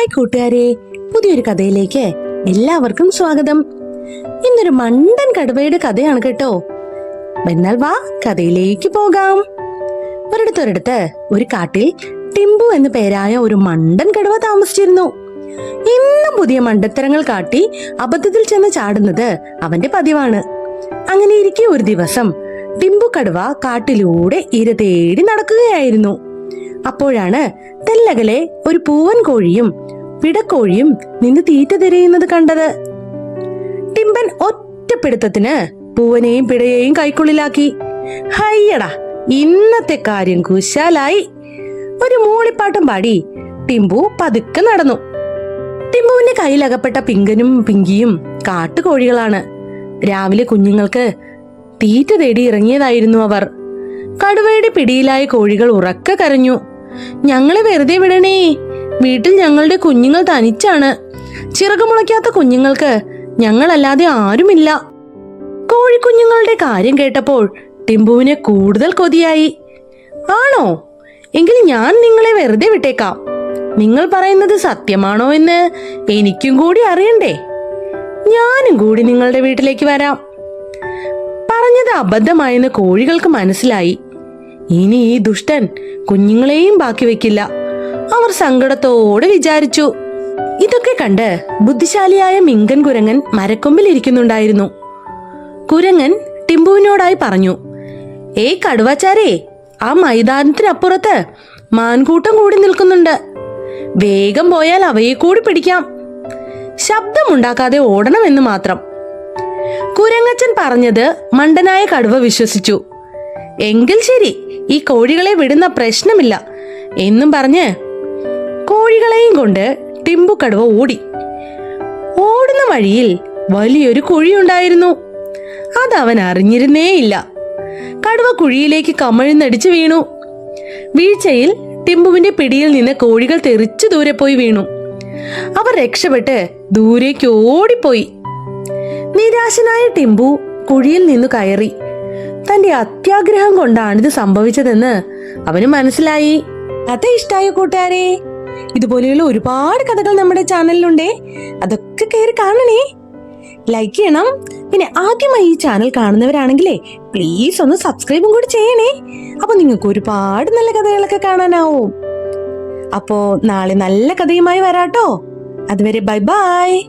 Hi കൂട്ടുകാരെ, പുതിയൊരു കഥയിലേക്ക് എല്ലാവർക്കും സ്വാഗതം. ഇന്നൊരു മണ്ടൻ കടുവയുടെ കഥയാണ് കേട്ടോ. എന്നാൽ വാ കഥയിലേക്ക് പോകാം. ഒരിടത്തൊരിടത്ത് ഒരു കാട്ടിൽ ടിംബു എന്നു പേരായ ഒരു മണ്ടൻ കടുവ താമസിച്ചിരുന്നു. ഇന്നും പുതിയ മണ്ടത്തരങ്ങൾ കാട്ടി അബദ്ധത്തിൽ ചെന്ന് ചാടുന്നത് അവന്റെ പതിവാണ്. അങ്ങനെ ഇരിക്കെ ഒരു ദിവസം ടിംബു കടുവ കാട്ടിലൂടെ ഇര തേടി നടക്കുകയായിരുന്നു. അപ്പോഴാണ് തെല്ലകലെ ഒരു പൂവൻ കോഴിയും പിടക്കോഴിയും നിന്ന് തീറ്റ തിരയുന്നത് കണ്ടത്. ടിംബൻ ഒറ്റപ്പിടുത്തത്തിന് പൂവനെയും പിടയെയും കൈക്കുള്ളിലാക്കി. ഹയ്യടാ, ഇന്നത്തെ കാര്യം കുശാലായി. ഒരു മൂളിപ്പാട്ടും പാടി ടിംബു പതുക്കെ നടന്നു. ടിംബുവിന്റെ കയ്യിലകപ്പെട്ട പിങ്കനും പിങ്കിയും കാട്ടുകോഴികളാണ്. രാവിലെ കുഞ്ഞുങ്ങൾക്ക് തീറ്റ തേടി ഇറങ്ങിയതായിരുന്നു അവർ. കടുവയുടെ പിടിയിലായ കോഴികൾ ഉറക്കെ കരഞ്ഞു. ഞങ്ങളെ വെറുതെ വിടണേ, വീട്ടിൽ ഞങ്ങളുടെ കുഞ്ഞുങ്ങൾ തനിച്ചാണ്. ചിറകുമുളയ്ക്കാത്ത കുഞ്ഞുങ്ങൾക്ക് ഞങ്ങളല്ലാതെ ആരുമില്ല. കോഴിക്കുഞ്ഞുങ്ങളുടെ കാര്യം കേട്ടപ്പോൾ ടിംബുവിന് കൂടുതൽ കൊതിയായി. ആണോ? എങ്കിൽ ഞാൻ നിങ്ങളെ വെറുതെ വിട്ടേക്കാം. നിങ്ങൾ പറയുന്നത് സത്യമാണോ എന്ന് എനിക്കും കൂടി അറിയണ്ടേ. ഞാനും കൂടി നിങ്ങളുടെ വീട്ടിലേക്ക് വരാം. പറഞ്ഞത് അബദ്ധമായെന്ന് കോഴികൾക്ക് മനസ്സിലായി. ഇനി ഈ ദുഷ്ടൻ കുഞ്ഞുങ്ങളെയും ബാക്കി വെക്കില്ല, അവർ സങ്കടത്തോടെ വിചാരിച്ചു. ഇതൊക്കെ കണ്ട് ബുദ്ധിശാലിയായ മിങ്കൻ കുരങ്ങൻ മരക്കൊമ്പിൽ ഇരിക്കുന്നുണ്ടായിരുന്നു. കുരങ്ങൻ ടിംബുവിനോടായി പറഞ്ഞു, ഏയ് കടുവാച്ചാരേ, ആ മൈതാനത്തിനപ്പുറത്ത് മാൻകൂട്ടം കൂടി നിൽക്കുന്നുണ്ട്. വേഗം പോയാൽ അവയെ കൂടി പിടിക്കാം. ശബ്ദമുണ്ടാക്കാതെ ഓടണമെന്ന് മാത്രം. കുരങ്ങച്ചൻ പറഞ്ഞത് മണ്ടനായ കടുവ വിശ്വസിച്ചു. എങ്കിൽ ശരി, ഈ കോഴികളെ വിടുന്ന പ്രശ്നമില്ല എന്നും പറഞ്ഞ് കോഴികളെയും കൊണ്ട് ടിംബു കടുവ ഓടി. ഓടുന്ന വഴിയിൽ വലിയൊരു കുഴിയുണ്ടായിരുന്നു. അതവൻ അറിഞ്ഞിരുന്നേയില്ല. കടുവ കുഴിയിലേക്ക് കമഴ്ന്നടിച്ച് വീണു. വീഴ്ചയിൽ ടിംബുവിന്റെ പിടിയിൽ നിന്ന് കോഴികൾ തെറിച്ചു ദൂരെ പോയി വീണു. അവർ രക്ഷപ്പെട്ട് ദൂരേക്ക് ഓടിപ്പോയി. നിരാശനായ ടിംബു കുഴിയിൽ നിന്നു കയറി. തന്റെ അത്യാഗ്രഹം കൊണ്ടാണിത് സംഭവിച്ചതെന്ന് അവന് മനസ്സിലായി. കഥ ഇഷ്ടായ കൂട്ടുകാരെ? ഇതുപോലെയുള്ള ഒരുപാട് കഥകൾ നമ്മുടെ ചാനലിലുണ്ടേ, അതൊക്കെ കയറി കാണണേ, ലൈക്ക് ചെയ്യണം. പിന്നെ ആദ്യമായി ഈ ചാനൽ കാണുന്നവരാണെങ്കിലേ പ്ലീസ് ഒന്ന് സബ്സ്ക്രൈബും കൂടി ചെയ്യണേ. അപ്പൊ നിങ്ങൾക്ക് ഒരുപാട് നല്ല കഥകളൊക്കെ കാണാനാവും. അപ്പോ നാളെ നല്ല കഥയുമായി വരാട്ടോ. അതുവരെ ബൈ ബൈ.